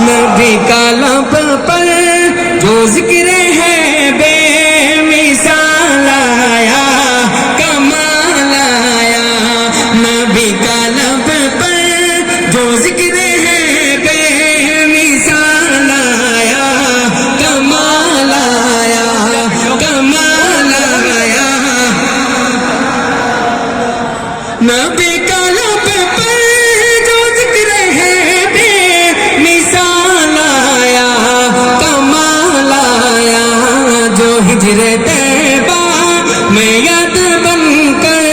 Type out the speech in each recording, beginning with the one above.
نبی کا لب پر جو ذکر ہے بے مثال آیا، کمال آیا، نبی کا لب پر جو ذکر ہے بے مثال آیا، کمال آیا، کمال آیا، نبی کا لب پر جو ذکر ہے بے مثال آیا، کمال آیا، جو ہجر طیبہ میں یاد بن کر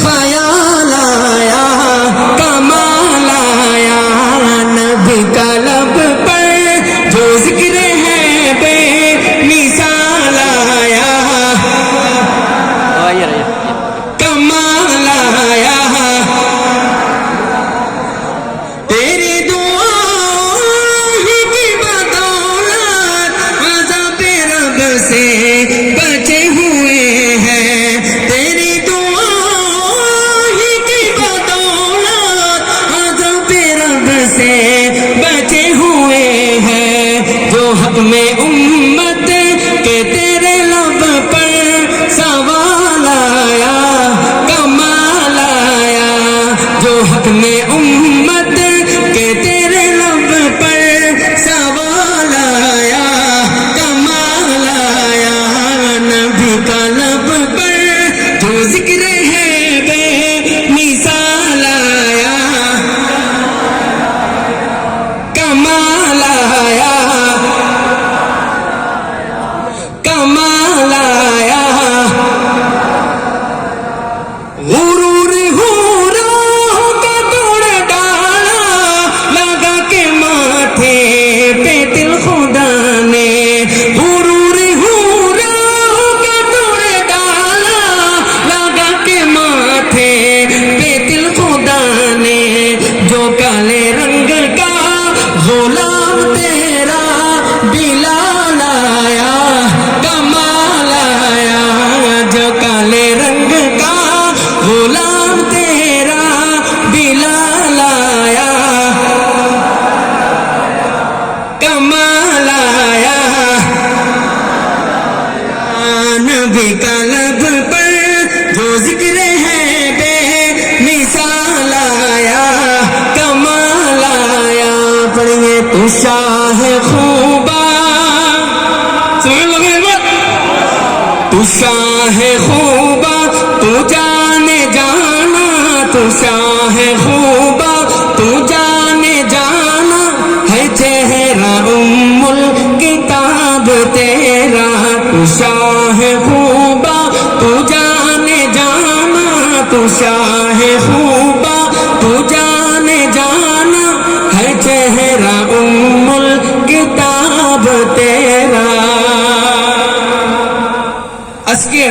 خیال آیا، کمال آیا، نبی کا لب پر جو ذکر ہے بے مثال آیا، کمال آیا، تیری دعائیں کی بدولت عذاب رب سے بچے ہوئے ہیں، تیری دعائیں کی بدولت عذاب رب سے بچے ہوئے ہیں، جو حق میں امت کے تیرے لب پر سوال آیا، کمال آیا، جو حق میں امت کے تیرے لب پر سوال آیا، کمال آیا، نبی کا لب پر جو ذکر ہے بے مثال آیا، کمال آیا، کمال آیا، غرور حوروں کا توڑ ڈالا لگا کے ماتھے پہ دل خدا نے، غرور حوروں کا توڑ ڈالا لگا کے ماتھے پہ دل خدا نے، جو کالے رنگ کا غلام تیرا بلال آیا، کمال آیا، جو کالے رنگ کا غلام تیرا بلال آیا، کمال آیا، نبی کا لب پر جو ذکر ہے بے مثال آیا، کمال آیا، پڑھیے تو شاہ خوبا، سمجھ لگے بات، تو شاہ خوبا، تو جانے جانا، تو شاہ خوبا، تو جانے جانا، ہے چہرہ ام الکتاب تیرا، تو شاہ خوبا، تو جانے جانا، تو شاہ خوبا، تو جانے جانا، ہے چہرہ ام الکتاب تیرا۔ اس کے